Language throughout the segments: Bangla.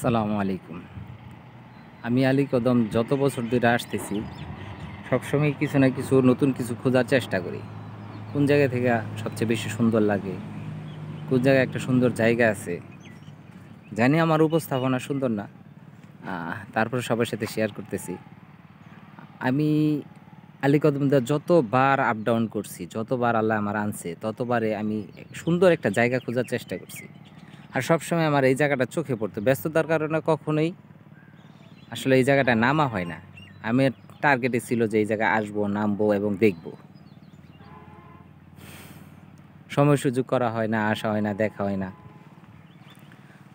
আসসালামু আলাইকুম। আমি আলী কদম যত বছর ধরে আসতেছি, সবসময় কিছু না কিছু নতুন কিছু খোঁজার চেষ্টা করি। কোন জায়গা থেকে সবচেয়ে বেশি সুন্দর লাগে, কোন জায়গায় একটা সুন্দর জায়গা আছে। জানি আমার উপস্থাপনা সুন্দর না, তারপর সবার সাথে শেয়ার করতেছি। আমি আলী কদম দা যতবার আপ ডাউন করছি, যতবার আল্লাহ আমার আনছে, ততবারে আমি সুন্দর একটা জায়গা খোঁজার চেষ্টা করছি। আর সবসময় আমার এই জায়গাটা চোখে পড়তো। ব্যস্ততার কারণে কখনোই আসলে এই জায়গাটায় নামা হয় না। আমার টার্গেটে ছিল যে এই জায়গায় আসবো, নামবো এবং দেখবো। সময় সুযোগ করা হয় না, আসা হয় না, দেখা হয় না।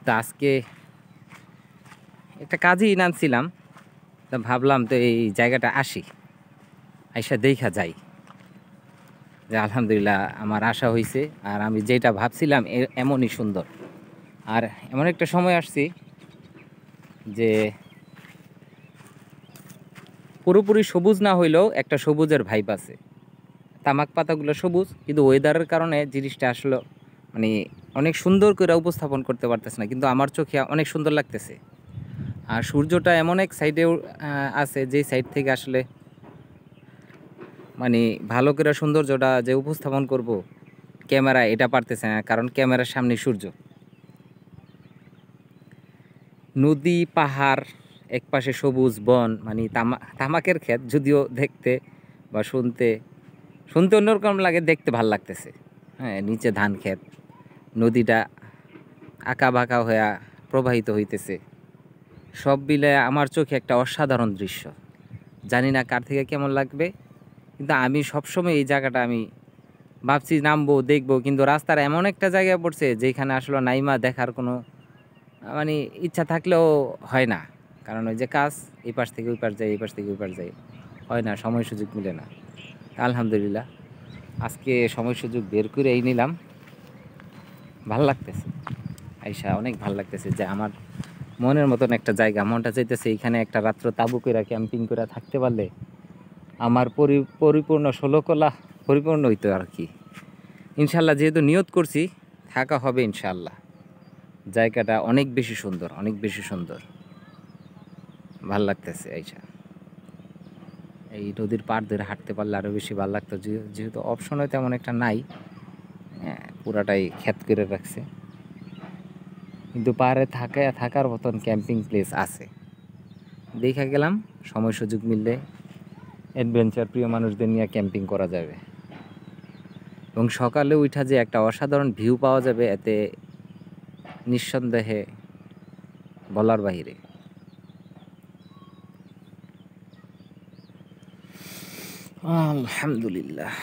তো আজকে একটা কাজেই নামছিলাম। তা ভাবলাম তো এই জায়গাটা আসি, আইসা দেইখা যাই। যে আলহামদুলিল্লাহ আমার আশা হইছে। আর আমি যেটা ভাবছিলাম এমনই সুন্দর। আর এমন একটা সময় আসছি যে পুরোপুরি সবুজ না হইলেও একটা সবুজের ভাইব আছে। তামাক পাতাগুলো সবুজ, কিন্তু ওয়েদারের কারণে জিনিসটা আসলে মানে অনেক সুন্দর করে উপস্থাপন করতে পারতেছে না, কিন্তু আমার চোখে অনেক সুন্দর লাগতেছে। আর সূর্যটা এমন এক সাইডেও আছে যেই সাইড থেকে আসলে মানে ভালো করে সৌন্দর্যটা যে উপস্থাপন করব, ক্যামেরা এটা পারতেছে না, কারণ ক্যামেরার সামনে সূর্য। নদী, পাহাড়, একপাশে সবুজ বন, মানে তামাকের ক্ষেত। যদিও দেখতে বা শুনতে শুনতে অন্যরকম লাগে, দেখতে ভাল লাগতেছে। হ্যাঁ, নিচে ধান ক্ষেত, নদীটা আঁকা বাঁকা হয়ে প্রবাহিত হইতেছে। সব মিলে আমার চোখে একটা অসাধারণ দৃশ্য। জানি না কার থেকে কেমন লাগবে, কিন্তু আমি সবসময় এই জায়গাটা আমি ভাবছি নামবো, দেখবো, কিন্তু রাস্তার এমন একটা জায়গায় পড়ছে যেখানে আসলে নাইমা দেখার কোনো মানে ইচ্ছা থাকলেও হয় না। কারণ ওই যে কাজ, এই পাশ থেকে ওই পাশ যাই, এই পাশ থেকে ওই পাশ যাই, হয় না, সময় সুযোগ মিলে না। আলহামদুলিল্লাহ আজকে সময় সুযোগ বের করে এই নিলাম। ভাল লাগতেছে আইসা, অনেক ভাল লাগতেছে যে আমার মনের মতন একটা জায়গা। মনটা চাইতেছে এইখানে একটা রাত্র তাঁবু কইরা ক্যাম্পিং করে থাকতে পারলে আমার পরিপূর্ণ ষোলকলা পরিপূর্ণ হইতো আর কি। ইনশাল্লাহ যেহেতু নিয়ত করছি, থাকা হবে ইনশাল্লাহ। জায়গাটা অনেক বেশি সুন্দর, অনেক বেশি সুন্দর, ভাল লাগতেছে আইসা। এই নদীর পাড় ধরে হাঁটতে পারলে আরও বেশি ভালো লাগতো। যেহেতু অপশনে তেমন একটা নাই, পুরাটাই ক্ষেত করে রাখছে, কিন্তু পাহাড়ে থাকার মতন ক্যাম্পিং প্লেস আছে। দেখা গেলাম, সময় সুযোগ মিললে অ্যাডভেঞ্চার প্রিয় মানুষদের নিয়ে ক্যাম্পিং করা যাবে। এবং সকালে উঠা যে একটা অসাধারণ ভিউ পাওয়া যাবে, এতে নিঃসন্দেহে বলার বাহিরে। আলহামদুলিল্লাহ।